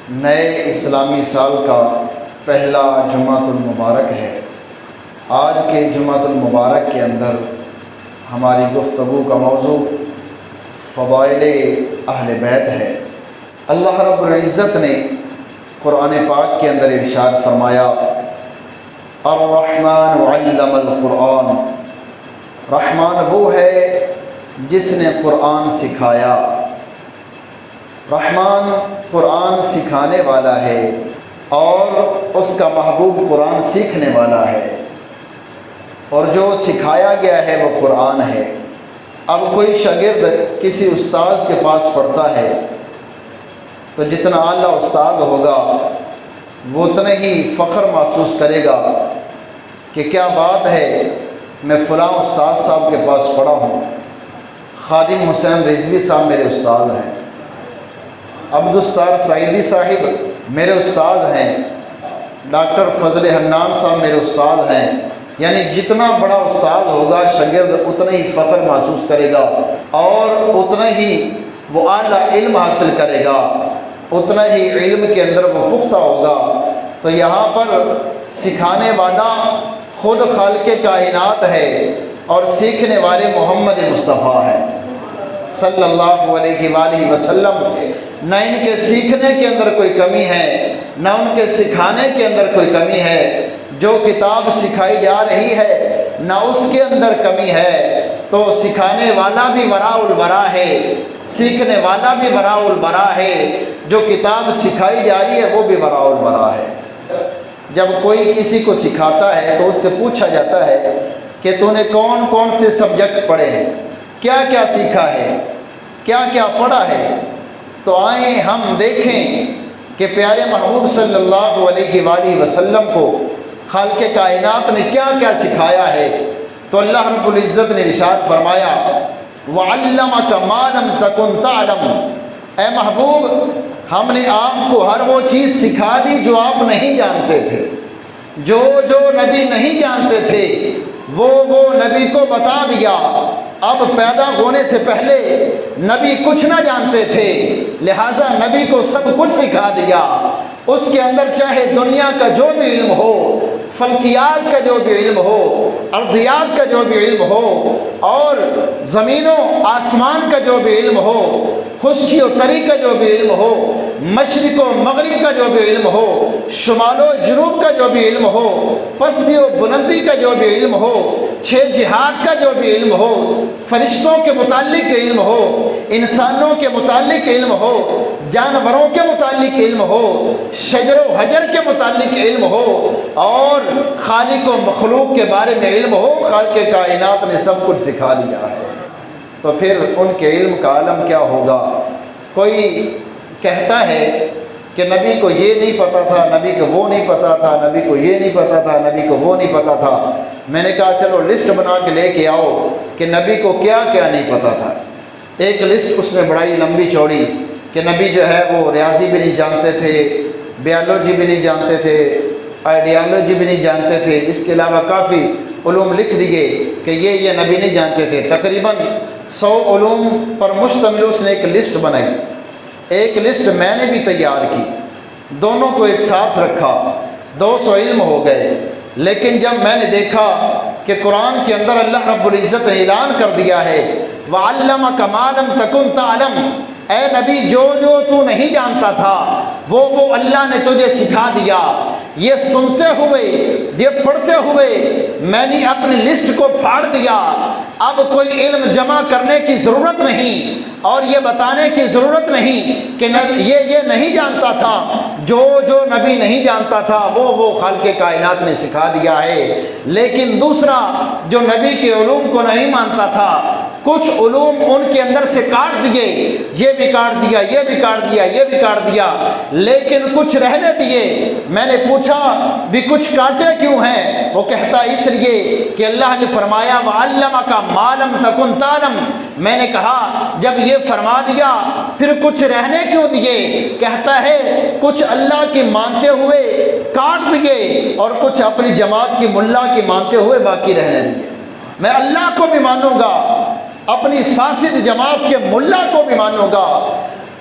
نئے اسلامی سال کا پہلا جمعۃ المبارک ہے۔ آج کے جمعۃ المبارک کے اندر ہماری گفتگو کا موضوع فضائل اہل بیت ہے۔ اللہ رب العزت نے قرآن پاک کے اندر ارشاد فرمایا، الرحمن علم القرآن، رحمان وہ ہے جس نے قرآن سکھایا۔ رحمان قرآن سکھانے والا ہے اور اس کا محبوب قرآن سیکھنے والا ہے، اور جو سکھایا گیا ہے وہ قرآن ہے۔ اب کوئی شاگرد کسی استاذ کے پاس پڑھتا ہے تو جتنا اعلیٰ استاذ ہوگا وہ اتنے ہی فخر محسوس کرے گا کہ کیا بات ہے، میں فلاں استاذ صاحب کے پاس پڑھا ہوں، خادم حسین رضوی صاحب میرے استاد ہیں، عبدالستار سعیدی صاحب میرے استاد ہیں، ڈاکٹر فضل حنان صاحب میرے استاد ہیں۔ یعنی جتنا بڑا استاد ہوگا شاگرد اتنا ہی فخر محسوس کرے گا اور اتنا ہی وہ اعلیٰ علم حاصل کرے گا، اتنا ہی علم کے اندر وہ پختہ ہوگا۔ تو یہاں پر سکھانے والا خود خالق کائنات ہے اور سیکھنے والے محمد مصطفیٰ ہے صلی اللہ علیہ وآلہ وسلم۔ نہ ان کے سیکھنے کے اندر کوئی کمی ہے، نہ ان کے سکھانے کے اندر کوئی کمی ہے۔ جو کتاب سکھائی جا رہی ہے نہ اس کے اندر کمی ہے، تو سکھانے والا بھی وراء الورا ہے، سیکھنے والا بھی وراء الورا ہے، جو کتاب سکھائی جا رہی ہے وہ بھی وراء الورا ہے۔ جب کوئی کسی کو سکھاتا ہے تو اس سے پوچھا جاتا ہے کہ تو نے کون کون سے سبجیکٹ پڑھے ہیں، کیا کیا سیکھا ہے، کیا کیا پڑھا ہے۔ تو آئیں ہم دیکھیں کہ پیارے محبوب صلی اللہ علیہ وآلہ وسلم کو خالق کائنات نے کیا کیا سکھایا ہے۔ تو اللہ رب العزت نے ارشاد فرمایا، وَعَلَّمَكَ مَا لَمْ تَكُنْ تَعْلَمُ، اے محبوب ہم نے آپ کو ہر وہ چیز سکھا دی جو آپ نہیں جانتے تھے، جو نبی نہیں جانتے تھے وہ نبی کو بتا دیا۔ اب پیدا ہونے سے پہلے نبی کچھ نہ جانتے تھے، لہٰذا نبی کو سب کچھ سکھا دیا۔ اس کے اندر چاہے دنیا کا جو بھی علم ہو، فلکیات کا جو بھی علم ہو، ارضیات کا جو بھی علم ہو، اور زمین و آسمان کا جو بھی علم ہو، خشکی و تری کا جو بھی علم ہو، مشرق و مغرب کا جو بھی علم ہو، شمال و جنوب کا جو بھی علم ہو، پستی و بلندی کا جو بھی علم ہو، چھ جہاد کا جو بھی علم ہو، فرشتوں کے متعلق علم ہو، انسانوں کے متعلق علم ہو، جانوروں کے متعلق علم ہو، شجر و حجر کے متعلق علم ہو، اور خالق و مخلوق کے بارے میں علم ہو، خالق کائنات نے سب کچھ سکھا دیا ہے۔ تو پھر ان کے علم کا عالم کیا ہوگا؟ کوئی کہتا ہے کہ نبی کو یہ نہیں پتہ تھا، نبی کو وہ نہیں پتہ تھا، نبی کو یہ نہیں پتہ تھا، نبی کو وہ نہیں پتہ تھا۔ میں نے کہا چلو لسٹ بنا کے لے کے آؤ کہ نبی کو کیا کیا نہیں پتہ تھا۔ ایک لسٹ اس نے بڑائی لمبی چوڑی کہ نبی جو ہے وہ ریاضی بھی نہیں جانتے تھے، بیالوجی بھی نہیں جانتے تھے، آئیڈیالوجی بھی نہیں جانتے تھے، اس کے علاوہ کافی علوم لکھ دیے کہ یہ نبی نہیں جانتے تھے۔ تقریباً 100 علوم پر مشتمل اس نے ایک لسٹ بنائی۔ ایک لسٹ میں نے بھی تیار کی، دونوں کو ایک ساتھ رکھا، 200 علم ہو گئے۔ لیکن جب میں نے دیکھا کہ قرآن کے اندر اللہ رب العزت نے اعلان کر دیا ہے، وَعَلَّمَكَ مَا لَمْ تَكُنْ تَعْلَمُ، اے نبی جو تو نہیں جانتا تھا وہ اللہ نے تجھے سکھا دیا۔ یہ سنتے ہوئے، یہ پڑھتے ہوئے میں نے اپنی لسٹ کو پھاڑ دیا۔ اب کوئی علم جمع کرنے کی ضرورت نہیں اور یہ بتانے کی ضرورت نہیں کہ یہ نہیں جانتا تھا۔ جو نبی نہیں جانتا تھا وہ خالق کائنات نے سکھا دیا ہے۔ لیکن دوسرا جو نبی کے علوم کو نہیں مانتا تھا، کچھ علوم ان کے اندر سے کاٹ دیے، یہ بھی کاٹ دیا، یہ بھی کاٹ دیا، یہ بھی کاٹ دیا، لیکن کچھ رہنے دیے۔ میں نے پوچھا بھی کچھ کاٹے کیوں ہیں؟ وہ کہتا اس لیے کہ اللہ نے فرمایا وَعَلَّمَكَ مَا لَمْ تَكُنْ تَعْلَمُ۔ میں نے کہا جب یہ فرما دیا پھر کچھ رہنے کیوں دیے؟ کہتا ہے کچھ اللہ کی مانتے ہوئے کاٹ دیے اور کچھ اپنی جماعت کی ملا کی مانتے ہوئے باقی رہنے دیے۔ میں اللہ کو بھی مانوں گا، اپنی فاسد جماعت کے ملا کو بھی مانوں گا،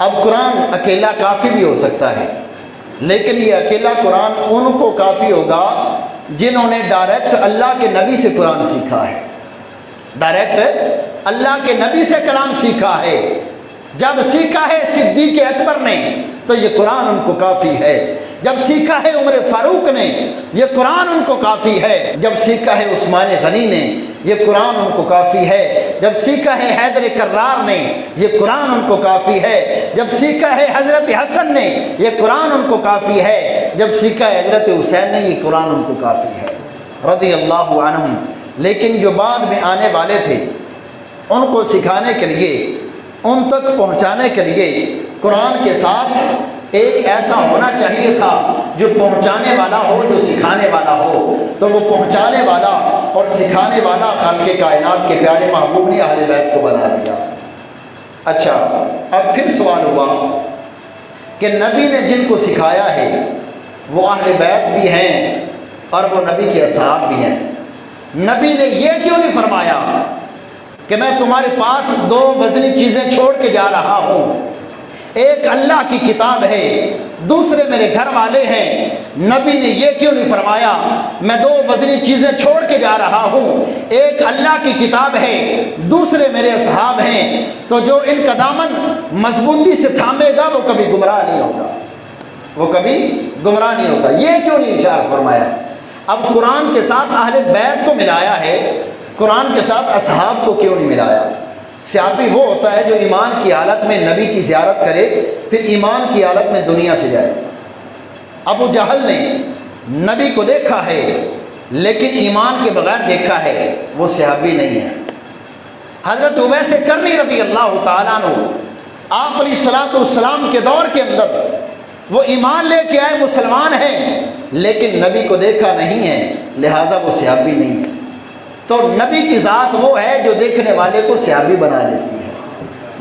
اب قرآن اکیلا کافی بھی ہو سکتا ہے، لیکن یہ اکیلا قرآن ان کو کافی ہوگا جنہوں نے ڈائریکٹ اللہ کے نبی سے قرآن سیکھا ہے، ڈائریکٹ اللہ کے نبی سے کلام سیکھا ہے۔ جب سیکھا ہے صدیق اکبر نے تو یہ قرآن ان کو کافی ہے، جب سیکھا ہے عمر فاروق نے یہ قرآن ان کو کافی ہے، جب سیکھا ہے عثمان غنی نے یہ قرآن ان کو کافی ہے، جب سیکھا ہے حیدر کرار نے یہ قرآن ان کو کافی ہے، جب سیکھا ہے حضرت حسن نے یہ قرآن ان کو کافی ہے، جب سیکھا ہے حضرت حسین نے یہ قرآن ان کو کافی ہے رضی اللہ عنہم۔ لیکن جو بعد میں آنے والے تھے ان کو سکھانے کے لیے، ان تک پہنچانے کے لیے قرآن کے ساتھ ایک ایسا ہونا چاہیے تھا جو پہنچانے والا ہو، جو سکھانے والا ہو، تو وہ پہنچانے والا اور سکھانے والا خالق کائنات کے پیارے محبوب نے اہل بیت کو بنا دیا۔ اچھا، اب پھر سوال ہوا کہ نبی نے جن کو سکھایا ہے وہ اہل بیت بھی ہیں اور وہ نبی کے اصحاب بھی ہیں، نبی نے یہ کیوں نہیں فرمایا کہ میں تمہارے پاس دو وزنی چیزیں چھوڑ کے جا رہا ہوں، ایک اللہ کی کتاب ہے، دوسرے میرے گھر والے ہیں؟ نبی نے یہ کیوں نہیں فرمایا میں دو وزنی چیزیں چھوڑ کے جا رہا ہوں، ایک اللہ کی کتاب ہے، دوسرے میرے اصحاب ہیں؟ تو جو ان کا دامن مضبوطی سے تھامے گا وہ کبھی گمراہ نہیں ہوگا، وہ کبھی گمراہ نہیں ہوگا۔ یہ کیوں نہیں اشارہ فرمایا؟ اب قرآن کے ساتھ اہل بیت کو ملایا ہے، قرآن کے ساتھ اصحاب کو کیوں نہیں ملایا؟ صحابی وہ ہوتا ہے جو ایمان کی حالت میں نبی کی زیارت کرے، پھر ایمان کی حالت میں دنیا سے جائے۔ ابو جہل نے نبی کو دیکھا ہے لیکن ایمان کے بغیر دیکھا ہے، وہ صحابی نہیں ہے۔ حضرت اویس کرنی رضی اللہ تعالیٰ عنہ آپ علیہ الصلوۃ والسلام کے دور کے اندر وہ ایمان لے کے آئے، مسلمان ہیں، لیکن نبی کو دیکھا نہیں ہے، لہٰذا وہ صحابی نہیں ہے۔ تو نبی کی ذات وہ ہے جو دیکھنے والے کو صحابی بنا دیتی ہے۔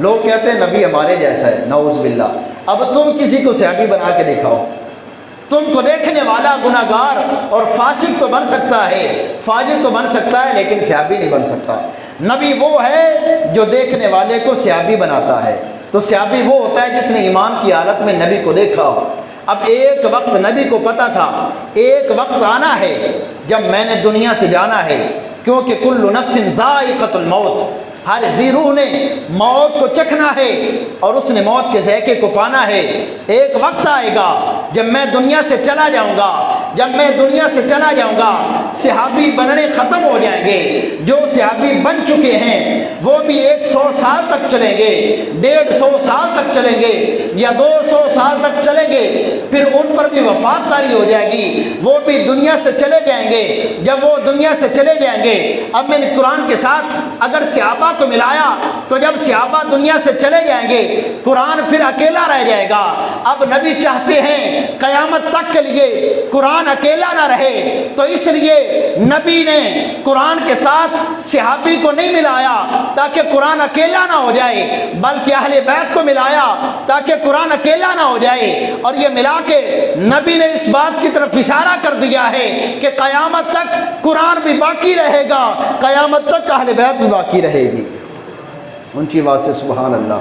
لوگ کہتے ہیں نبی ہمارے جیسا ہے، نعوذ باللہ۔ اب تم کسی کو صحابی بنا کے دکھاؤ، تم کو دیکھنے والا گناہگار اور فاسق تو بن سکتا ہے، فاجر تو بن سکتا ہے، لیکن صحابی نہیں بن سکتا۔ نبی وہ ہے جو دیکھنے والے کو صحابی بناتا ہے۔ تو صحابی وہ ہوتا ہے جس نے ایمان کی حالت میں نبی کو دیکھا ہو۔ اب ایک وقت نبی کو پتہ تھا ایک وقت آنا ہے جب میں نے دنیا سے جانا ہے، کیونکہ کل نفس ذائقۃ الموت، ہر ذی روح نے موت کو چکھنا ہے اور اس نے موت کے ذائقے کو پانا ہے۔ ایک وقت آئے گا جب میں دنیا سے چلا جاؤں گا، جب میں دنیا سے چلا جاؤں گا صحابی بننے ختم ہو جائیں گے۔ جو صحابی بن چکے ہیں وہ بھی 100 سال تک چلیں گے، 150 سال تک چلیں گے، یا 200 سال تک چلیں گے، پھر ان پر بھی وفات طاری ہو جائے گی، وہ بھی دنیا سے چلے جائیں گے۔ جب وہ دنیا سے چلے جائیں گے، اب میں نے قرآن کے ساتھ اگر صحابہ کو ملایا تو جب صحابہ دنیا سے چلے جائیں گے قرآن پھر اکیلا رہ جائے گا۔ اب نبی چاہتے ہیں قیامت تک کے لیے قرآن اکیلا نہ رہے، تو اس لیے نبی نے قرآن کے ساتھ صحابی کو نہیں ملایا تاکہ قرآن اکیلا نہ ہو جائے، بلکہ اہل بیت کو ملایا تاکہ قرآن اکیلا نہ ہو جائے۔ اور یہ ملا کے نبی نے اس بات کی طرف اشارہ کر دیا ہے کہ قیامت تک قرآن بھی باقی رہے گا، قیامت تک اہل بیت بھی باقی رہے گی۔ اونچی آواز سے سبحان اللہ۔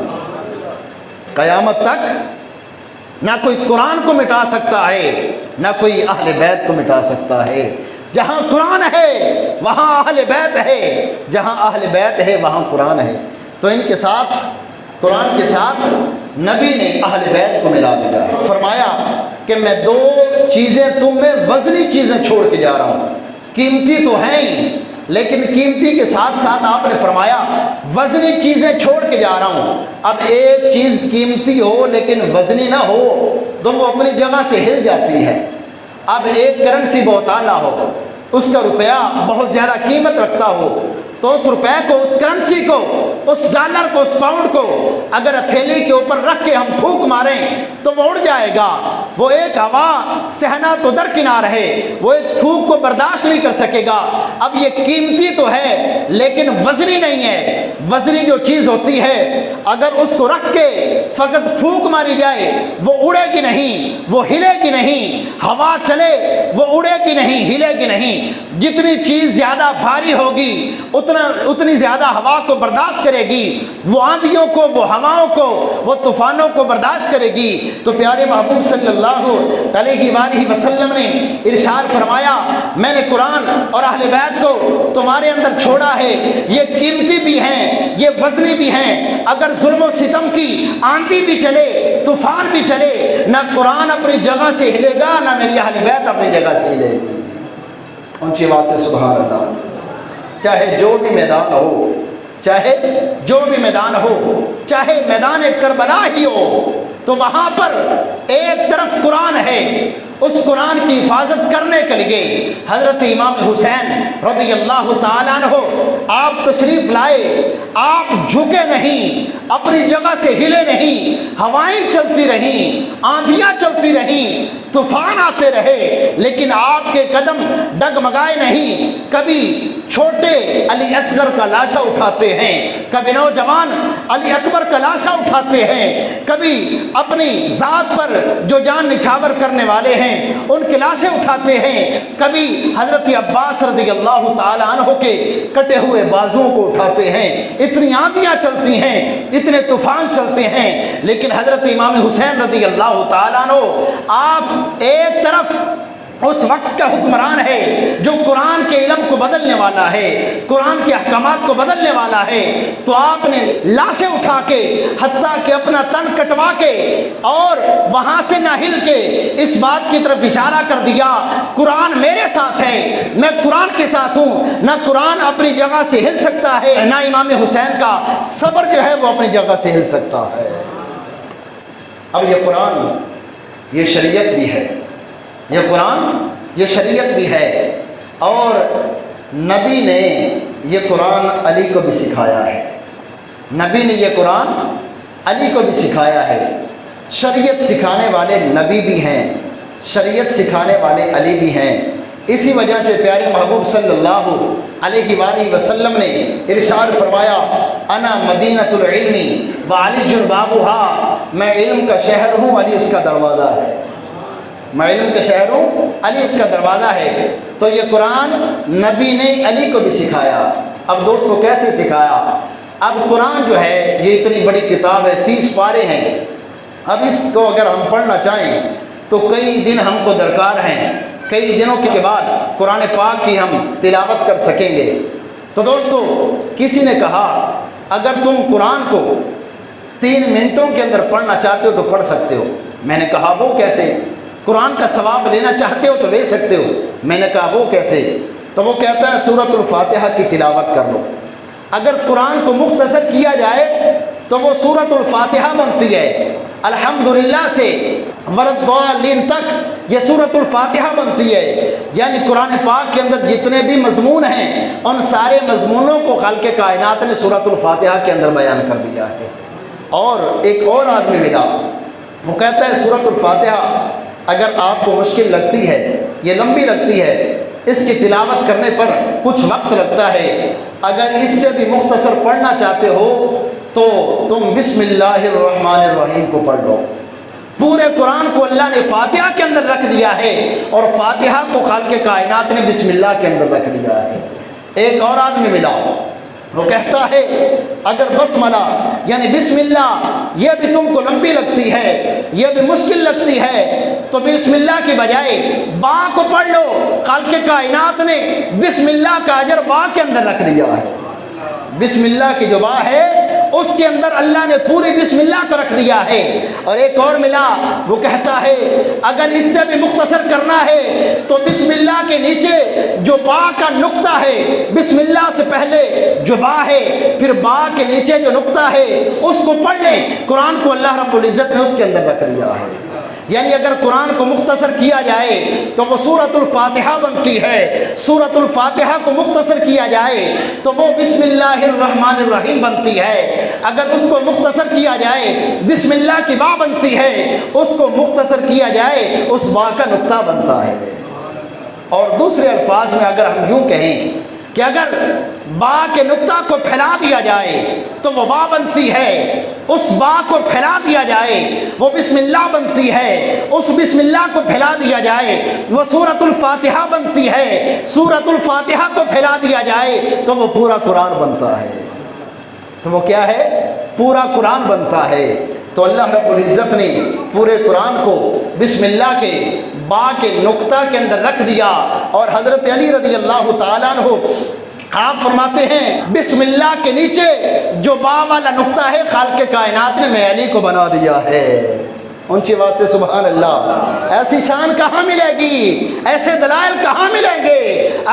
قیامت تک نہ کوئی قرآن کو مٹا سکتا ہے، نہ کوئی اہل بیت کو مٹا سکتا ہے۔ جہاں قرآن ہے وہاں اہل بیت ہے، جہاں اہل بیت ہے وہاں قرآن ہے۔ تو ان کے ساتھ، قرآن کے ساتھ نبی نے اہل بیت کو ملا دیا ہے۔ فرمایا کہ میں دو چیزیں تم میں وزنی چیزیں چھوڑ کے جا رہا ہوں، قیمتی تو ہیں ہی، لیکن قیمتی کے ساتھ ساتھ آپ نے فرمایا وزنی چیزیں چھوڑ کے جا رہا ہوں۔ اب ایک چیز قیمتی ہو لیکن وزنی نہ ہو تو وہ اپنی جگہ سے ہل جاتی ہے۔ اب ایک کرنسی بہت اعلیٰ ہو، اس کا روپیہ بہت زیادہ قیمت رکھتا ہو، تو اس روپے کو، اس کرنسی کو، اس ڈالر کو، اس پاؤنڈ کو اگر ہتھیلی کے اوپر رکھ کے ہم پھونک ماریں تو وہ اڑ جائے گا۔ وہ ایک ہوا صحنا تو درکنار ہے، وہ ایک پھونک کو برداشت نہیں کر سکے گا۔ اب یہ قیمتی تو ہے لیکن وزنی نہیں ہے۔ وزنی جو چیز ہوتی ہے اگر اس کو رکھ کے فقط پھونک ماری جائے وہ اڑے گی نہیں، وہ ہلے گی نہیں، ہوا چلے وہ اڑے گی نہیں، ہلے گی نہیں۔ جتنی چیز زیادہ بھاری ہوگی اتنی زیادہ ہوا کو برداشت کرے کرے گی، وہ آندھیوں کو، وہ ہواؤں کو، وہ طوفانوں کو برداشت کرے گی۔ تو پیارے محبوب صلی اللہ علیہ وآلہ وسلم نے ارشاد فرمایا میں نے قرآن اور اہل بیت کو تمہارے اندر چھوڑا ہے، یہ قیمتی بھی ہیں، یہ وزنی بھی ہیں۔ اگر ظلم و ستم کی آندھی بھی چلے، طوفان بھی چلے، نہ قرآن اپنی جگہ سے ہلے گا، نہ میری اہل بیت اپنی جگہ سے ہلے گی۔ اونچی آواز سے سبحان اللہ۔ چاہے جو بھی میدان ہو، چاہے جو بھی میدان ہو، چاہے میدان کربلا ہی ہو، تو وہاں پر ایک طرف قرآن ہے، اس قرآن کی حفاظت کرنے کے لیے حضرت امام حسین رضی اللہ تعالیٰ عنہ آپ تشریف لائے۔ آپ جھکے نہیں، اپنی جگہ سے ہلے نہیں، ہوائیں چلتی رہیں، آندھیاں چلتی رہیں، طوفان آتے رہے، لیکن آپ کے قدم ڈگمگائے نہیں۔ کبھی چھوٹے علی اصغر کا لاشا اٹھاتے ہیں، کبھی نوجوان علی اکبر کا لاشا اٹھاتے ہیں، کبھی اپنی ذات پر جو جان نچھاور کرنے والے ہیں ان کے لاشیں اٹھاتے ہیں، کبھی حضرت عباس رضی اللہ تعالیٰ عنہ کے کٹے ہوئے بازوؤں کو اٹھاتے ہیں۔ اتنی آندھیاں چلتی ہیں، اتنے طوفان چلتے ہیں، لیکن حضرت امام حسین رضی اللہ تعالیٰ عنہ آپ ایک طرف اس وقت کا حکمران ہے جو قرآن کے علم کو بدلنے والا ہے، قرآن کے احکامات کو بدلنے والا ہے، تو آپ نے لاشیں اٹھا کے، حتیٰ کہ اپنا تن کٹوا کے اور وہاں سے نہ ہل کے اس بات کی طرف اشارہ کر دیا قرآن میرے ساتھ ہے، میں قرآن کے ساتھ ہوں، نہ قرآن اپنی جگہ سے ہل سکتا ہے، نہ امام حسین کا صبر جو ہے وہ اپنی جگہ سے ہل سکتا ہے۔ اب یہ قرآن، یہ شریعت بھی ہے، یہ قرآن یہ شریعت بھی ہے، اور نبی نے یہ قرآن علی کو بھی سکھایا ہے، نبی نے یہ قرآن علی کو بھی سکھایا ہے۔ شریعت سکھانے والے نبی بھی ہیں، شریعت سکھانے والے علی بھی ہیں۔ اسی وجہ سے پیارے محبوب صلی اللہ علیہ وآلہ وسلم نے ارشاد فرمایا انا مدینۃ العلم وعلی بابها، میں علم کا شہر ہوں، علی اس کا دروازہ ہے، میں علم کا شہر ہوں، علی اس کا دروازہ ہے۔ تو یہ قرآن نبی نے علی کو بھی سکھایا۔ اب دوستو کیسے سکھایا؟ اب قرآن جو ہے یہ اتنی بڑی کتاب ہے، 30 پارے ہیں، اب اس کو اگر ہم پڑھنا چاہیں تو کئی دن ہم کو درکار ہیں، کئی دنوں کے بعد قرآن پاک کی ہم تلاوت کر سکیں گے۔ تو دوستو کسی نے کہا اگر تم قرآن کو 3 منٹوں کے اندر پڑھنا چاہتے ہو تو پڑھ سکتے ہو۔ میں نے کہا وہ کیسے؟ قرآن کا ثواب لینا چاہتے ہو تو لے سکتے ہو۔ میں نے کہا وہ کیسے؟ تو وہ کہتا ہے سورۃ الفاتحہ کی تلاوت کر لو۔ اگر قرآن کو مختصر کیا جائے تو وہ سورۃ الفاتحہ بنتی ہے، الحمدللہ سے وللضالین تک یہ سورۃ الفاتحہ بنتی ہے۔ یعنی قرآن پاک کے اندر جتنے بھی مضمون ہیں ان سارے مضمونوں کو خالق کائنات نے سورۃ الفاتحہ کے اندر بیان کر دیا ہے۔ اور ایک اور آدمی ملا، وہ کہتا ہے سورۃ الفاتحہ اگر آپ کو مشکل لگتی ہے، یہ لمبی لگتی ہے، اس کی تلاوت کرنے پر کچھ وقت لگتا ہے، اگر اس سے بھی مختصر پڑھنا چاہتے ہو تو تم بسم اللہ الرحمن الرحیم کو پڑھ لو۔ پورے قرآن کو اللہ نے فاتحہ کے اندر رکھ دیا ہے، اور فاتحہ کو خالق کائنات نے بسم اللہ کے اندر رکھ دیا ہے۔ ایک اور آدمی ملا، وہ کہتا ہے اگر بسملہ یعنی بسم اللہ یہ بھی تم کو لمبی لگتی ہے، یہ بھی مشکل لگتی ہے، تو بسم اللہ کی بجائے با کو پڑھ لو۔ خالق کائنات نے بسم اللہ کا اجر با کے اندر رکھ دیا ہے۔ بسم اللہ کی جو با ہے اس کے اندر اللہ نے پوری بسم اللہ کو رکھ دیا ہے۔ اور ایک اور ملا، وہ کہتا ہے اگر اس سے بھی مختصر کرنا ہے تو بسم اللہ کے نیچے جو با کا نقطہ ہے، بسم اللہ سے پہلے جو با ہے پھر با کے نیچے جو نقطہ ہے اس کو پڑھ لیں۔ قرآن کو اللہ رب العزت نے اس کے اندر رکھ دیا ہے۔ یعنی اگر قرآن کو مختصر کیا جائے تو وہ سورۃ الفاتحہ بنتی ہے، سورۃ الفاتحہ کو مختصر کیا جائے تو وہ بسم اللہ الرحمن الرحیم بنتی ہے، اگر اس کو مختصر کیا جائے بسم اللہ کی با بنتی ہے، اس کو مختصر کیا جائے اس با کا نقطہ بنتا ہے۔ اور دوسرے الفاظ میں اگر ہم یوں کہیں کہ اگر با کے نقطہ کو پھیلا دیا جائے تو وہ با بنتی ہے، اس با کو پھیلا دیا جائے وہ بسم اللہ بنتی ہے، اس بسم اللہ کو پھیلا دیا جائے وہ سورۃ الفاتحہ بنتی ہے، سورۃ الفاتحہ کو پھیلا دیا جائے تو وہ پورا قرآن بنتا ہے۔ تو وہ کیا ہے؟ پورا قرآن بنتا ہے۔ تو اللہ رب العزت نے پورے قرآن کو بسم اللہ کے با کے نقطہ کے اندر رکھ دیا، اور حضرت علی رضی اللہ تعالیٰ عنہ آپ فرماتے ہیں بسم اللہ کے نیچے جو با والا نقطہ ہے خالق کائنات نے میں علی کو بنا دیا ہے۔ اونچی بات سے سبحان اللہ۔ ایسی شان کہاں ملے گی؟ ایسے دلائل کہاں ملیں گے؟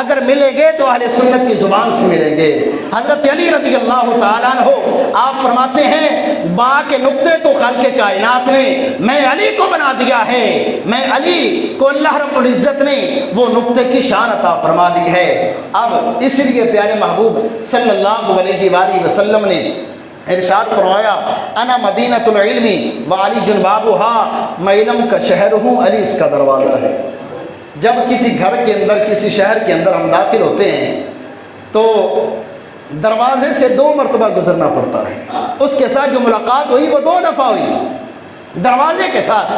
اگر ملیں گے تو اہل سنت کی زبان سے ملیں گے۔ حضرت علی رضی اللہ تعالیٰ عنہ آپ فرماتے ہیں با کے نقطے کو خالق کائنات نے میں علی کو بنا دیا ہے، میں علی کو اللہ رب العزت نے وہ نقطے کی شان عطا فرما دی ہے۔ اب اس لیے پیارے محبوب صلی اللہ علیہ وآلہ وسلم نے ارشاد فرمایا انا مدینۃ العلم وعلی جنبابها، میں علم کا شہر ہوں، علی اس کا دروازہ ہے۔ جب کسی گھر کے اندر، کسی شہر کے اندر ہم داخل ہوتے ہیں تو دروازے سے 2 مرتبہ گزرنا پڑتا ہے۔ اس کے ساتھ جو ملاقات ہوئی وہ 2 دفعہ ہوئی دروازے کے ساتھ۔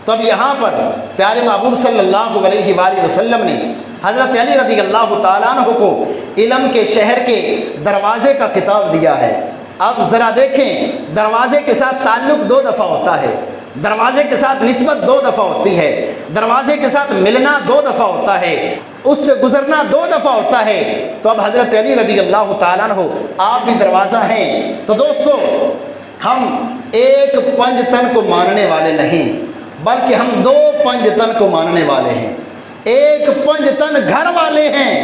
تو اب یہاں پر پیارے محبوب صلی اللہ علیہ وآلہ وسلم نے حضرت علی رضی اللہ تعالیٰ عنہ کو علم کے شہر کے دروازے کا خطاب دیا ہے۔ اب ذرا دیکھیں، دروازے کے ساتھ تعلق 2 دفعہ ہوتا ہے، دروازے کے ساتھ نسبت 2 دفعہ ہوتی ہے، دروازے کے ساتھ ملنا 2 دفعہ ہوتا ہے، اس سے گزرنا 2 دفعہ ہوتا ہے۔ تو اب حضرت علی رضی اللہ تعالیٰ عنہ آپ بھی دروازہ ہیں۔ تو دوستو، ہم ایک پنجتن کو ماننے والے نہیں، بلکہ ہم 2 پنجتن کو ماننے والے ہیں۔ ایک پنجتن گھر والے ہیں،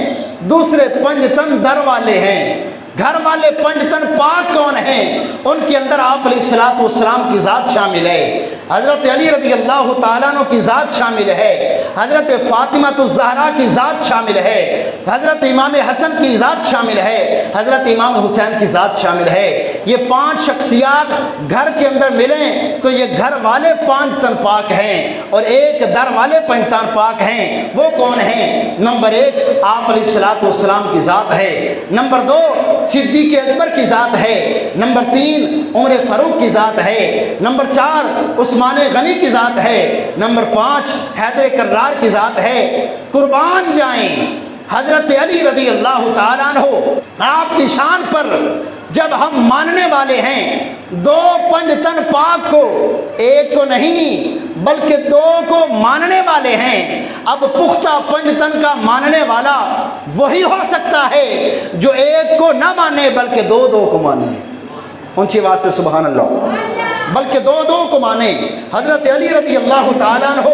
دوسرے پنجتن در والے ہیں۔ گھر والے پنجتن پاک کون ہیں؟ ان کے اندر آپ علیہ الصلوۃ والسلام کی ذات شامل ہے، حضرت علی رضی اللہ تعالیٰ عنہ کی ذات شامل ہے، حضرت فاطمہ الزہرا کی ذات شامل ہے، حضرت امام حسن کی ذات شامل ہے، حضرت امام حسین کی ذات شامل ہے۔ یہ 5 شخصیات گھر کے اندر ملیں تو یہ گھر والے پنجتن پاک ہیں، اور ایک در والے پنجتن پاک ہیں۔ وہ کون ہیں؟ نمبر 1 آپ علیہ الصلوۃ والسلام کی ذات ہے، نمبر 2 صدیق اکبر کی ذات ہے، نمبر 3 عمر فاروق کی ذات ہے، نمبر 4 عثمان غنی کی ذات ہے، نمبر 5 حیدر کرار کی ذات ہے۔ قربان جائیں حضرت علی رضی اللہ تعالیٰ عنہ آپ کی شان پر جب ہم ماننے والے ہیں 2 پنجتن پاک کو، ایک کو نہیں بلکہ 2 کو ماننے والے ہیں۔ اب پختہ پنجتن کا ماننے والا وہی ہو سکتا ہے جو ایک کو نہ مانے بلکہ 2 کو مانے۔ اونچی بات سے سبحان اللہ، بلکہ 2 کو مانے۔ حضرت علی رضی اللہ تعالیٰ عنہ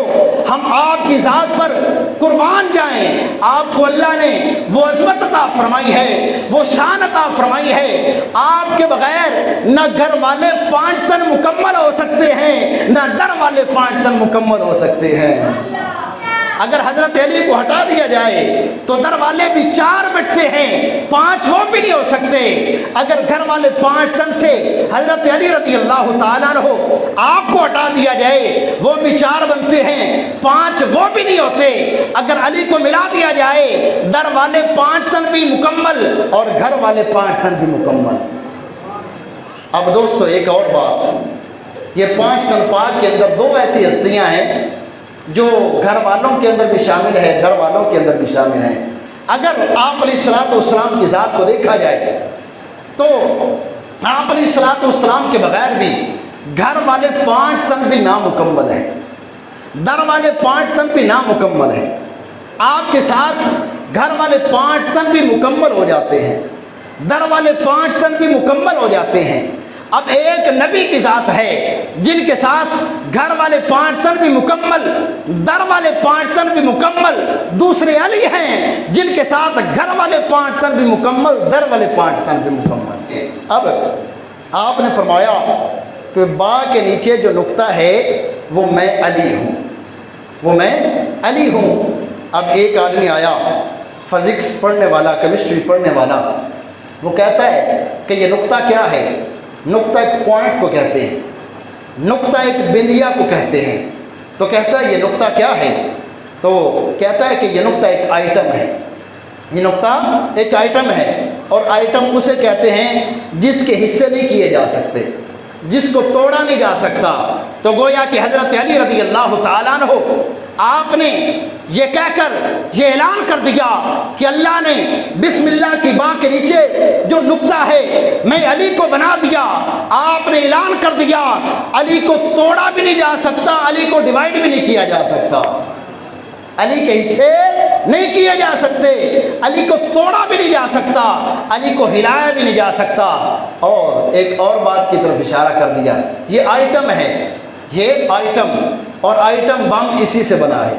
ہم آپ کی ذات پر قربان جائیں، آپ کو اللہ نے وہ عظمت عطا فرمائی ہے، وہ شان عطا فرمائی ہے۔ آپ کے بغیر نہ گھر والے 5 تن مکمل ہو سکتے ہیں، نہ در والے 5 تن مکمل ہو سکتے ہیں۔ اگر حضرت علی کو ہٹا دیا جائے تو در والے بھی 4 بٹتے ہیں، 5 وہ بھی نہیں ہو سکتے۔ اگر گھر والے 5 تن سے حضرت علی رضی اللہ تعالیٰ عنہ آپ کو ہٹا دیا جائے وہ بھی 4 بنتے ہیں، 5 وہ بھی نہیں ہوتے۔ اگر علی کو ملا دیا جائے در والے 5 تن بھی مکمل اور گھر والے 5 تن بھی مکمل۔ اب دوستو ایک اور بات، یہ 5 تن پاک کے اندر 2 ایسی ہستیاں ہیں جو گھر والوں کے اندر بھی شامل ہے، در والوں کے اندر بھی شامل ہیں۔ اگر آپ علیہ الصلوۃ والسلام کی ذات کو دیکھا جائے تو آپ علیہ الصلوۃ والسلام کے بغیر بھی گھر والے 5 تن بھی نامکمل ہیں، در والے 5 تن بھی نامکمل ہیں۔ آپ کے ساتھ گھر والے 5 تن بھی مکمل ہو جاتے ہیں، در والے 5 تن بھی مکمل ہو جاتے ہیں۔ اب ایک نبی کی ذات ہے جن کے ساتھ گھر والے 5 تن بھی مکمل، در والے 5 تن بھی مکمل، دوسرے علی ہیں جن کے ساتھ گھر والے 5 تن بھی مکمل، در والے 5 تن بھی مکمل۔ اب آپ نے فرمایا کہ با کے نیچے جو نقطہ ہے وہ میں علی ہوں، وہ میں علی ہوں۔ اب ایک آدمی آیا فزکس پڑھنے والا، کیمسٹری پڑھنے والا، وہ کہتا ہے کہ یہ نقطہ کیا ہے؟ نقطہ ایک پوائنٹ کو کہتے ہیں، نقطہ ایک بندیا کو کہتے ہیں۔ تو کہتا ہے یہ نقطہ کیا ہے؟ تو کہتا ہے کہ یہ نقطہ ایک آئٹم ہے، یہ نقطہ ایک آئٹم ہے، اور آئٹم اسے کہتے ہیں جس کے حصے نہیں کیے جا سکتے۔ جس کو توڑا نہیں جا سکتا۔ تو گویا کہ حضرت علی رضی اللہ تعالیٰ عنہ آپ نے یہ کہہ کر یہ اعلان کر دیا کہ اللہ نے بسم اللہ کی باں کے نیچے جو نقطہ ہے میں علی کو بنا دیا۔ آپ نے اعلان کر دیا علی کو توڑا بھی نہیں جا سکتا، علی کو ڈیوائیڈ بھی نہیں کیا جا سکتا، علی کے حصے نہیں کیے جا سکتے، علی کو توڑا بھی نہیں جا سکتا، علی کو ہلایا بھی نہیں جا سکتا۔ اور ایک اور بات کی طرف اشارہ کر دیا، یہ آئٹم ہے، یہ آئٹم اور آئٹم بم اسی سے بنا ہے۔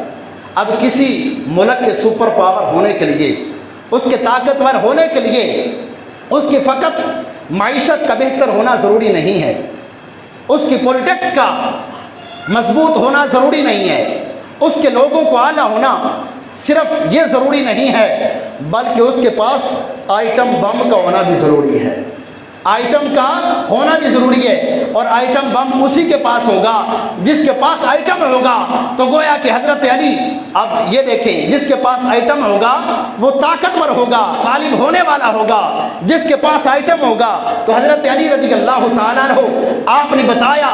اب کسی ملک کے سپر پاور ہونے کے لیے، اس کے طاقتور ہونے کے لیے اس کی فقط معیشت کا بہتر ہونا ضروری نہیں ہے، اس کی پولیٹکس کا مضبوط ہونا ضروری نہیں ہے، اس کے لوگوں کو اعلیٰ ہونا صرف یہ ضروری نہیں ہے، بلکہ اس کے پاس آئٹم بم کا ہونا بھی ضروری ہے، آئٹم کا ہونا بھی ضروری ہے۔ اور آئٹم بم اسی کے پاس ہوگا جس کے پاس آئٹم ہوگا۔ تو گویا کہ حضرت علی، اب یہ دیکھیں، جس کے پاس آئٹم ہوگا وہ طاقتور ہوگا، غالب ہونے والا ہوگا، جس کے پاس آئٹم ہوگا۔ تو حضرت علی رضی اللہ تعالیٰ عنہ آپ نے بتایا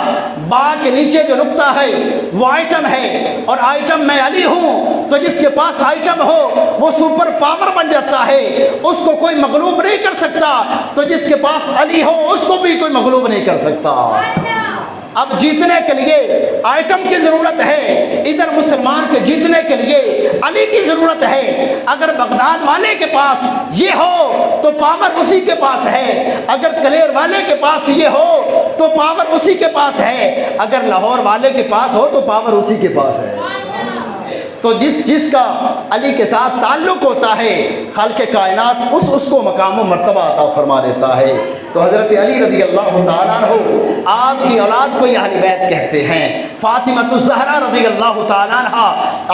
باں کے نیچے جو نقطہ ہے وہ آئٹم ہے، اور آئٹم میں علی ہوں، تو جس کے پاس آئٹم ہو وہ سپر پاور بن جاتا ہے، اس کو کوئی مغلوب نہیں کر سکتا۔ تو جس کے پاس علی ہو اس کو بھی کوئی مغلوب نہیں کر سکتا۔ اب جیتنے کے لیے آئٹم کی ضرورت ہے، ادھر مسلمان کے جیتنے کے لیے علی کی ضرورت ہے۔ اگر بغداد والے کے پاس یہ ہو تو پاور اسی کے پاس ہے، اگر کلیر والے کے پاس یہ ہو تو پاور اسی کے پاس ہے، اگر لاہور والے کے پاس ہو تو پاور اسی کے پاس ہے۔ تو جس کا علی کے ساتھ تعلق ہوتا ہے، خالق کائنات اس کو مقام و مرتبہ عطا فرما دیتا ہے۔ تو حضرت علی رضی اللہ تعالیٰ عنہ آپ کی اولاد کو یہ اہل بیت کہتے ہیں۔ فاطمہ الزہرا رضی اللہ تعالیٰ عنہ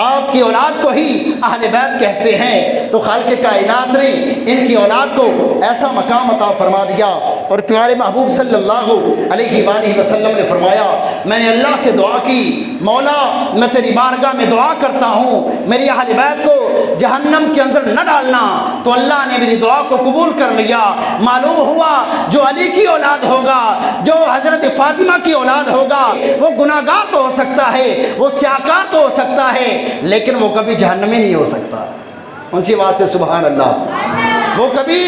آپ کی اولاد کو ہی اہل بیت کہتے ہیں۔ تو خالق کائنات نے ان کی اولاد کو ایسا مقام عطا فرما دیا، اور پیارے محبوب صلی اللہ علیہ وآلہ وسلم نے فرمایا، میں نے اللہ سے دعا کی، مولا میں تیری بارگاہ میں دعا کرتا ہوں میری اہل بیت کو جہنم کے اندر نہ ڈالنا۔ تو اللہ نے میری دعا کو قبول کر لیا۔ معلوم ہوا جو علی کی اولاد ہوگا، جو حضرت فاطمہ کی اولاد ہوگا، وہ گناہگار تو ہو سکتا ہے، وہ سیاکار تو ہو سکتا ہے، لیکن وہ کبھی جہنمی نہیں ہو سکتا۔ اونچی آواز سے سبحان اللہ۔ وہ کبھی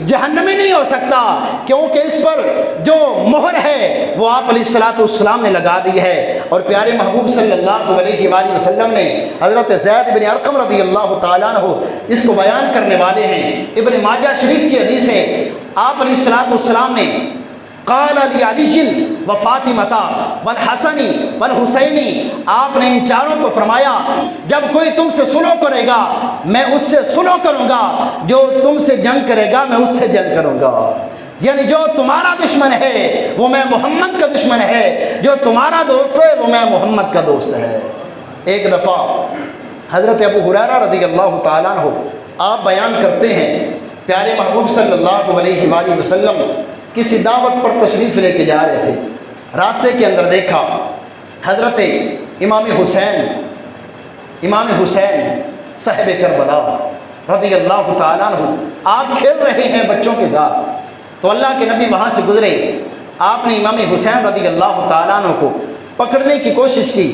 جہنمی نہیں ہو سکتا، کیونکہ اس پر جو مہر ہے وہ آپ علیہ السلام نے لگا دی ہے۔ اور پیارے محبوب صلی اللہ علیہ وآلہ وسلم نے حضرت زید بن ارقم رضی اللہ تعالیٰ عنہ اس کو بیان کرنے والے ہیں، ابن ماجہ شریف کی حدیث ہے، آپ علیہ السلام نے قال لعلی وفاطمہ والحسن والحسین، آپ نے ان چاروں کو فرمایا جب کوئی تم سے سلو کرے گا میں اس سے سلو کروں گا، جو تم سے جنگ کرے گا میں اس سے جنگ کروں گا۔ یعنی جو تمہارا دشمن ہے وہ میں محمد کا دشمن ہے، جو تمہارا دوست ہے وہ میں محمد کا دوست ہے۔ ایک دفعہ حضرت ابو ہریرہ رضی اللہ تعالیٰ عنہ آپ بیان کرتے ہیں، پیارے محبوب صلی اللہ علیہ وآلہ وسلم کسی دعوت پر تشریف لے کے جا رہے تھے، راستے کے اندر دیکھا حضرت امام حسین صاحب کربلا رضی اللہ تعالیٰ عنہ آپ کھیل رہے ہیں بچوں کے ساتھ۔ تو اللہ کے نبی وہاں سے گزرے، آپ نے امام حسین رضی اللہ تعالیٰ عنہ کو پکڑنے کی کوشش کی،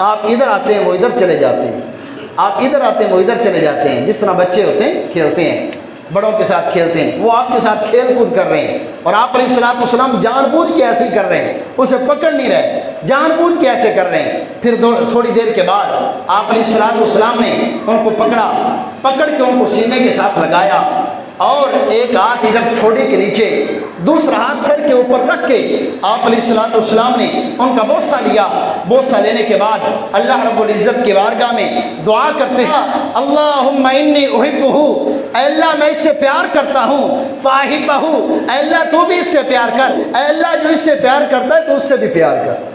آپ ادھر آتے ہیں وہ ادھر چلے جاتے ہیں، آپ ادھر آتے ہیں وہ ادھر چلے جاتے ہیں، جس طرح بچے ہوتے ہیں کھیلتے ہیں، بڑوں کے ساتھ کھیلتے ہیں، وہ آپ کے ساتھ کھیل کود کر رہے ہیں، اور آپ علیہ السلام جان بوجھ کے ایسے ہی کر رہے ہیں، اسے پکڑ نہیں رہے، جان بوجھ کے ایسے کر رہے ہیں۔ پھر تھوڑی دیر کے بعد آپ علیہ السلام نے ان کو پکڑ کے ان کو سینے کے ساتھ لگایا، اور ایک ہاتھ ادھر ٹھوڑی کے نیچے، دوسرا ہاتھ سر کے اوپر رکھ کے آپ علیہ السلام نے ان کا بوسہ لیا۔ بوسہ لینے کے بعد اللہ رب العزت کی بارگاہ میں دعا کرتے ہیں، اللہم انی احبہ، اے اللہ میں اس سے پیار کرتا ہوں، فاحبہ، اے اللہ تو بھی اس سے پیار کر، اے اللہ جو اس سے پیار کرتا ہے تو اس سے بھی پیار کر،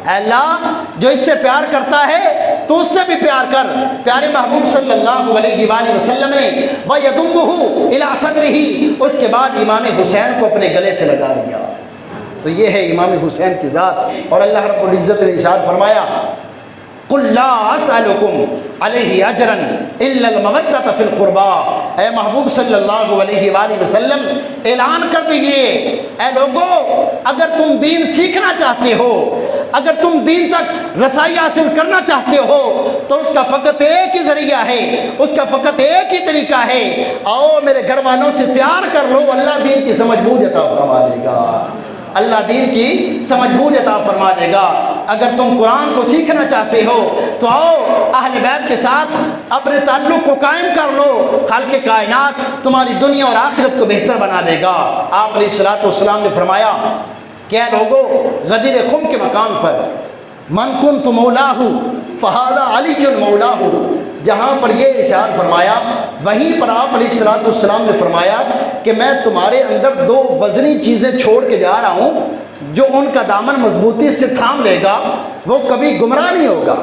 اے اللہ جو اس سے پیار کرتا ہے تو اس سے بھی پیار کر۔ پیارے محبوب صلی اللہ علیہ وآلہ وسلم نے وَيَضُمُّهُ إِلَىٰ صَدْرِهِ، اس کے بعد امام حسین کو اپنے گلے سے لگا لیا۔ تو یہ ہے امام حسین کی ذات، اور اللہ رب العزت نے ارشاد فرمایا قُلْ لَا أَسْأَلُكُمْ عَلَيْهِ أَجْرًا إِلَّا الْمَوَدَّةَ فِي الْقُرْبَىٰ، اے محبوب صلی اللہ علیہ وآلہ وسلم اعلان کر دیجئے، اے لوگو اگر تم دین سیکھنا چاہتے ہو، اگر تم دین تک رسائی حاصل کرنا چاہتے ہو تو اس کا فقط ایک ہی ذریعہ ہے، اس کا فقط ایک ہی طریقہ ہے، آؤ میرے گھر والوں سے پیار کر لو، اللہ دین کی سمجھ بوجھ عطا فرما دے گا، اللہ دین کی سمجھ بوجھ عطا فرما دے گا۔ اگر تم قرآن کو سیکھنا چاہتے ہو تو آؤ اہل بیت کے ساتھ اپنے تعلق کو قائم کر لو، خالق کائنات تمہاری دنیا اور آخرت کو بہتر بنا دے گا۔ آپ علیہ الصلوۃ والسلام نے فرمایا کہ اے لوگو غدیر خم کے مقام پر من کنت مولاہ فہذا علی مولاہ، جہاں پر یہ ارشاد فرمایا وہیں پر آپ علیہ الصلوۃ والسلام نے فرمایا کہ میں تمہارے اندر دو وزنی چیزیں چھوڑ کے جا رہا ہوں، جو ان کا دامن مضبوطی سے تھام لے گا وہ کبھی گمراہ نہیں ہوگا،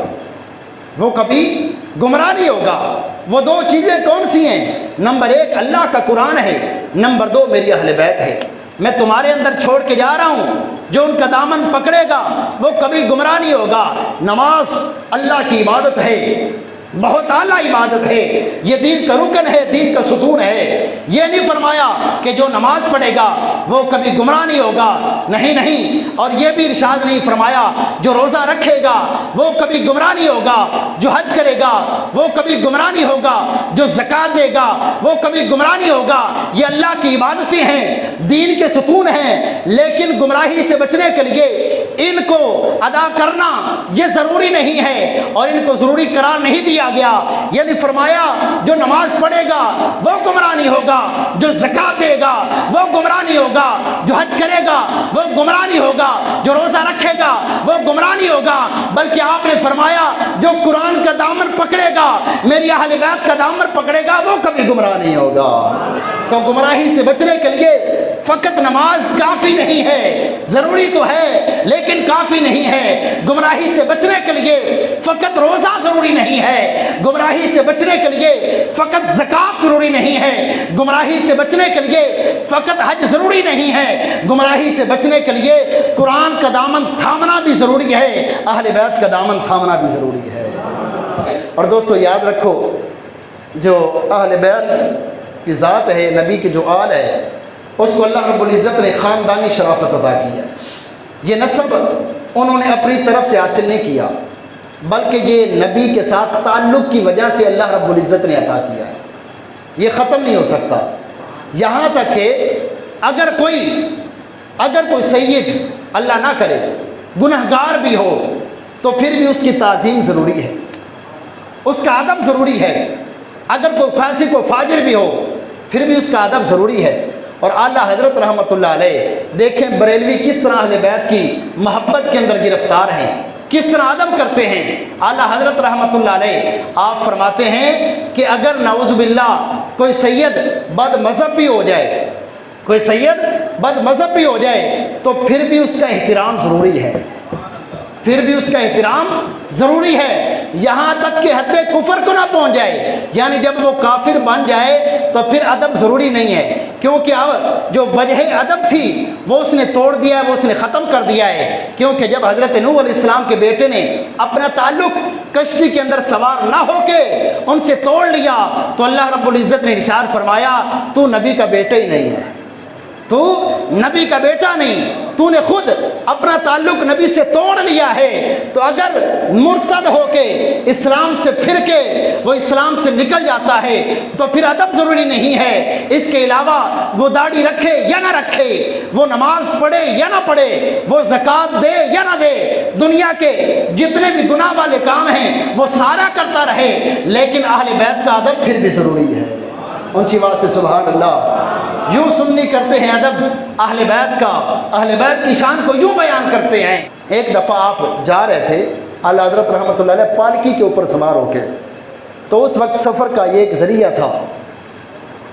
وہ کبھی گمراہ نہیں ہوگا۔ وہ دو چیزیں کون سی ہیں؟ نمبر ایک اللہ کا قرآن ہے، نمبر دو میری اہل بیت ہے۔ میں تمہارے اندر چھوڑ کے جا رہا ہوں، جو ان کا دامن پکڑے گا وہ کبھی گمراہ نہیں ہوگا۔ نماز اللہ کی عبادت ہے، بہت اعلیٰ عبادت ہے، یہ دین کا رکن ہے، دین کا ستون ہے۔ یہ نہیں فرمایا کہ جو نماز پڑھے گا وہ کبھی گمراہ نہیں ہوگا، نہیں، اور یہ بھی ارشاد نہیں فرمایا جو روزہ رکھے گا وہ کبھی گمراہ نہیں ہوگا، جو حج کرے گا وہ کبھی گمراہ نہیں ہوگا، جو زکوٰۃ دے گا وہ کبھی گمراہ نہیں ہوگا۔ یہ اللہ کی عبادتیں ہیں، دین کے ستون ہیں، لیکن گمراہی سے بچنے کے لیے ان کو ادا کرنا یہ ضروری نہیں ہے اور ان کو ضروری قرار نہیں دیا گیا۔ یعنی فرمایا جو نماز پڑھے گا وہ گمراہ نہیں ہوگا، جو زکوٰۃ دے گا وہ گمراہ نہیں ہوگا، جو حج کرے گا وہ گمراہ نہیں ہوگا، جو روزہ رکھے گا وہ گمراہ نہیں ہوگا، بلکہ آپ نے فرمایا جو قرآن کا دامن پکڑے گا، میری اہل بیت کا دامن پکڑے گا وہ کبھی گمراہ نہیں ہوگا۔ تو گمراہی سے بچنے کے لیے فقط نماز کافی نہیں ہے، ضروری تو ہے لیکن کافی نہیں ہے۔ گمراہی سے بچنے کے لیے فقط روزہ ضروری نہیں ہے، گمراہی سے بچنے کے لیے فقط زکوٰۃ ضروری نہیں ہے، گمراہی سے بچنے کے لیے فقط حج ضروری نہیں ہے، گمراہی سے بچنے کے لیے قرآن کا دامن تھامنا بھی ضروری ہے، اہل بیت کا دامن تھامنا بھی ضروری ہے۔ اور دوستو یاد رکھو جو اہل بیت کی ذات ہے، نبی کی جو آل ہے، اس کو اللہ رب العزت نے خاندانی شرافت عطا کی ہے۔ یہ نسب انہوں نے اپنی طرف سے حاصل نہیں کیا، بلکہ یہ نبی کے ساتھ تعلق کی وجہ سے اللہ رب العزت نے عطا کیا ہے، یہ ختم نہیں ہو سکتا۔ یہاں تک کہ اگر کوئی سید اللہ نہ کرے گنہگار بھی ہو تو پھر بھی اس کی تعظیم ضروری ہے، اس کا ادب ضروری ہے۔ اگر کوئی فاسق و فاجر بھی ہو پھر بھی اس کا ادب ضروری ہے۔ اور اعلیٰ حضرت رحمۃ اللہ علیہ دیکھیں بریلوی کس طرح اہل بیت کی محبت کے اندر گرفتار ہیں، کس طرح ادب کرتے ہیں۔ اعلیٰ حضرت رحمۃ اللہ علیہ آپ فرماتے ہیں کہ اگر نعوذ باللہ کوئی سید بد مذہب بھی ہو جائے، کوئی سید بد مذہب بھی ہو جائے تو پھر بھی اس کا احترام ضروری ہے، پھر بھی اس کا احترام ضروری ہے، یہاں تک کہ حد کفر کو نہ پہنچ جائے۔ یعنی جب وہ کافر بن جائے تو پھر ادب ضروری نہیں ہے، کیونکہ اب جو وجہ ادب تھی وہ اس نے توڑ دیا ہے، وہ اس نے ختم کر دیا ہے۔ کیونکہ جب حضرت نوح علیہ السلام کے بیٹے نے اپنا تعلق کشتی کے اندر سوار نہ ہو کے ان سے توڑ لیا تو اللہ رب العزت نے ارشاد فرمایا تو نبی کا بیٹا ہی نہیں ہے، تو نبی کا بیٹا نہیں، تو نے خود اپنا تعلق نبی سے توڑ لیا ہے۔ تو اگر مرتد ہو کے اسلام سے پھر کے وہ اسلام سے نکل جاتا ہے تو پھر ادب ضروری نہیں ہے۔ اس کے علاوہ وہ داڑھی رکھے یا نہ رکھے، وہ نماز پڑھے یا نہ پڑھے، وہ زکوٰۃ دے یا نہ دے، دنیا کے جتنے بھی گناہ والے کام ہیں وہ سارا کرتا رہے، لیکن اہل بیت کا ادب پھر بھی ضروری ہے۔ اونچی آواز سے سبحان اللہ۔ یوں سنی کرتے ہیں ادب اہل بیت کا، اہل بیت کی شان کو یوں بیان کرتے ہیں۔ ایک دفعہ آپ جا رہے تھے اعلیٰ حضرت رحمۃ اللہ علیہ پالکی کے اوپر سوار ہو کے، تو اس وقت سفر کا یہ ایک ذریعہ تھا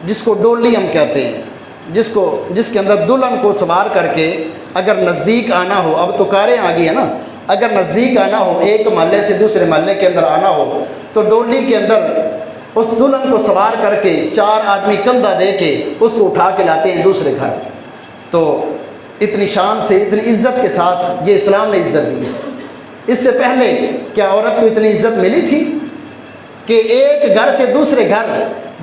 جس کو ڈولی ہم کہتے ہیں، جس کے اندر دلہن کو سوار کر کے اگر نزدیک آنا ہو، اب تو کاریں آ گئی ہیں نا، اگر نزدیک آنا ہو، ایک محلے سے دوسرے محلے کے اندر آنا ہو تو ڈولی کے اندر اس دلہن کو سوار کر کے 4 آدمی کندھا دے کے اس کو اٹھا کے لاتے ہیں دوسرے گھر۔ تو اتنی شان سے، اتنی عزت کے ساتھ یہ اسلام نے عزت دی ہے۔ اس سے پہلے کیا عورت کو اتنی عزت ملی تھی کہ ایک گھر سے دوسرے گھر